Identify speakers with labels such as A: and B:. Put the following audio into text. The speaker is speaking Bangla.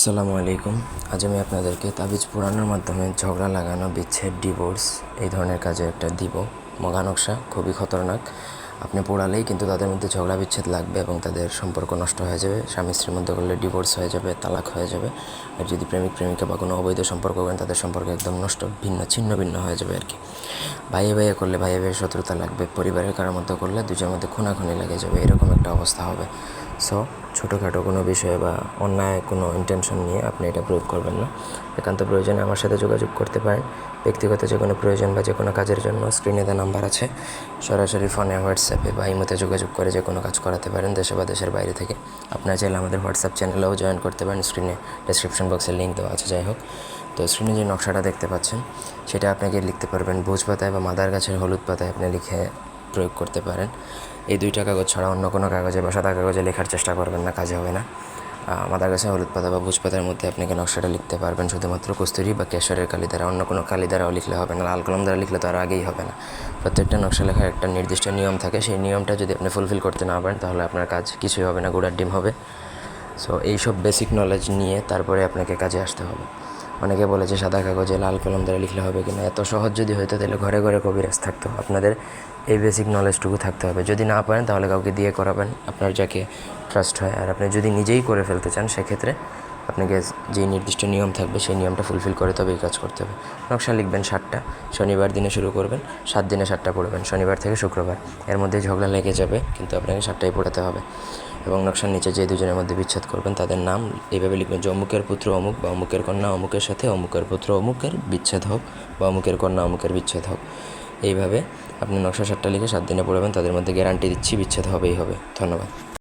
A: আসসালামু আলাইকুম। আজ আমি আপনাদেরকে তাবিজ পোড়ানোর মাধ্যমে ঝগড়া লাগানো, বিচ্ছেদ, ডিভোর্স এই ধরনের কাজে একটা দিব মগা নকশা। খুবই খতরনাক। আপনি পোড়ালেই কিন্তু তাদের মধ্যে ঝগড়া বিচ্ছেদ লাগবে এবং তাদের সম্পর্ক নষ্ট হয়ে যাবে। স্বামী স্ত্রীর মধ্যে করলে ডিভোর্স হয়ে যাবে, তালাক হয়ে যাবে। আর যদি প্রেমিক প্রেমিকা বা কোনো অবৈধ সম্পর্ক করেন তাদের সম্পর্ক একদম নষ্ট, ছিন্ন ভিন্ন হয়ে যাবে আর কি। ভাইয়ে ভাইয়ে করলে ভাইয়ে ভাইয়ের শত্রুতা লাগবে, পরিবারের কারোর মধ্যে করলে দুজনের মধ্যে খুনাখুনি লেগে যাবে, এরকম একটা অবস্থা হবে। সো ছোটোখাটো কোনো বিষয়ে বা অন্যায় কোনো ইন্টেনশন নিয়ে আপনি এটা প্রয়োগ করবেন না। একান্ত প্রয়োজনে আমার সাথে যোগাযোগ করতে পারেন। ব্যক্তিগত যে কোনো প্রয়োজন বা যে কোনো কাজের জন্য স্ক্রিনে দেওয়া নাম্বার আছে, সরাসরি ফোনে, হোয়াটসঅ্যাপে বা ইমোতে যোগাযোগ করে যে কোনো কাজ করাতে পারেন, দেশে বা দেশের বাইরে থেকে। আপনারা চাইলে আমাদের হোয়াটসঅ্যাপ চ্যানেলেও জয়েন করতে পারেন। স্ক্রিনে ডেসক্রিপশন বক্সে লিঙ্ক দেওয়া আছে। যাই হোক, তো স্ক্রিনে যে নকশাটা দেখতে পাচ্ছেন সেটা আপনাকে লিখতে পারবেন ভোজ পাতায় বা মাদার গাছের হলুদ পাতায় আপনি লিখে প্রয়োগ করতে পারেন। এই দুইটা কাগজ ছাড়া অন্য কোনো কাগজে বা সাদা কাগজে লেখার চেষ্টা করবেন না, কাজে হবে না। মাদার গাছের হলুদ পাতা বা ভোজ পাতার মধ্যে আপনাকে নকশাটা লিখতে পারবেন শুধুমাত্র কস্তুরি বা কেশরের কালি দ্বারা, অন্য কোনো কালি দ্বারাও লিখলে হবে না। লাল কলম দ্বারা লিখলে তো আর আগেই হবে না। প্রত্যেকটা নকশা লেখার একটা নির্দিষ্ট নিয়ম থাকে, সেই নিয়মটা যদি আপনি ফুলফিল করতে না পারেন তাহলে আপনার কাজ কিছুই হবে না, গুড়ার ডিম হবে। সো এইসব বেসিক নলেজ নিয়ে তারপরে আপনাকে কাজে আসতে হবে। অনেকে বলে যে সাদা কাগজে লাল কলম দ্বারা লিখলে হবে কিনা। এত সহজ যদি হতো তাহলে ঘরে ঘরে কবিরাজ থাকতো। আপনাদের এই বেসিক নলেজটুকু থাকতে হবে। যদি না পারেন তাহলে কাউকে দিয়ে করাবেন, আপনার যাকে ট্রাস্ট হয়। আর আপনি যদি নিজেই করে ফেলতে চান সেক্ষেত্রে আপনাকে যেই নির্দিষ্ট নিয়ম থাকবে সেই নিয়মটা ফুলফিল করে তবেই কাজ করতে হবে। নকশা লিখবেন 7টা, শনিবার দিনে শুরু করবেন, 7 দিনে 7টা পড়বেন, শনিবার থেকে শুক্রবার। এর মধ্যে ঝগড়া লেগে যাবে, কিন্তু আপনাকে 7টাই পড়াতে হবে। এবং নকশার নিচে যে দুজনের মধ্যে বিচ্ছেদ করবেন তাদের নাম এইভাবে লিখবেন যে অমুকের পুত্র অমুক বা অমুকের কন্যা অমুকের সাথে অমুকের পুত্র অমুকের বিচ্ছেদ হোক বা অমুকের কন্যা অমুকের বিচ্ছেদ হোক। এইভাবে আপনি নকশা 7টা লিখে 7 দিনে পড়বেন। তাদের মধ্যে গ্যারান্টি দিচ্ছি বিচ্ছেদ হবেই হবে। ধন্যবাদ।